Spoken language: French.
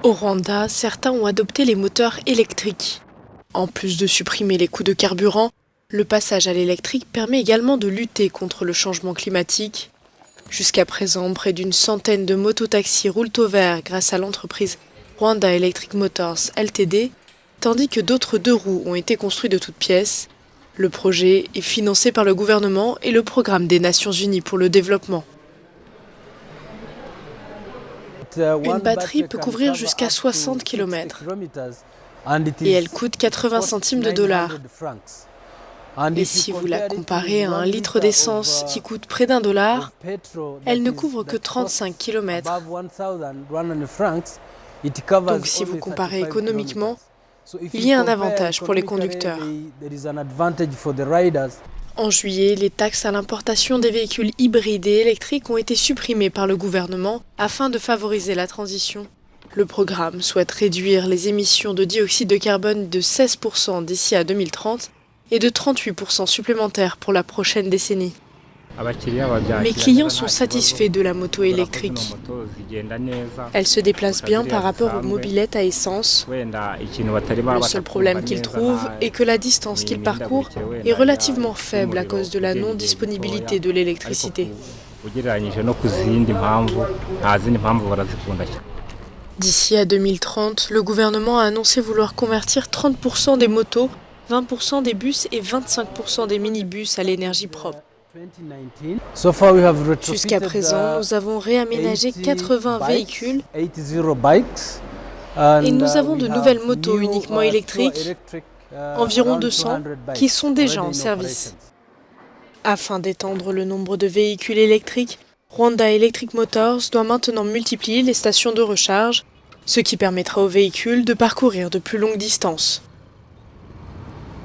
Au Rwanda, certains ont adopté les moteurs électriques. En plus de supprimer les coûts de carburant, le passage à l'électrique permet également de lutter contre le changement climatique. Jusqu'à présent, près d'une centaine de mototaxis roulent au vert grâce à l'entreprise Rwanda Electric Motors Ltd, tandis que d'autres deux roues ont été construits de toutes pièces. Le projet est financé par le gouvernement et le programme des Nations Unies pour le développement. Une batterie peut couvrir jusqu'à 60 km et elle coûte 80 centimes de dollars. Et si vous la comparez à un litre d'essence qui coûte près d'1 $, elle ne couvre que 35 km. Donc si vous comparez économiquement, il y a un avantage pour les conducteurs. En juillet, les taxes à l'importation des véhicules hybrides et électriques ont été supprimées par le gouvernement afin de favoriser la transition. Le programme souhaite réduire les émissions de dioxyde de carbone de 16% d'ici à 2030 et de 38% supplémentaires pour la prochaine décennie. Mes clients sont satisfaits de la moto électrique. Elle se déplace bien par rapport aux mobylettes à essence. Le seul problème qu'ils trouvent est que la distance qu'ils parcourent est relativement faible à cause de la non-disponibilité de l'électricité. D'ici à 2030, le gouvernement a annoncé vouloir convertir 30% des motos, 20% des bus et 25% des minibus à l'énergie propre. Jusqu'à présent, nous avons réaménagé 80 véhicules et nous avons de nouvelles motos uniquement électriques, environ 200, qui sont déjà en service. Afin d'étendre le nombre de véhicules électriques, Rwanda Electric Motors doit maintenant multiplier les stations de recharge, ce qui permettra aux véhicules de parcourir de plus longues distances.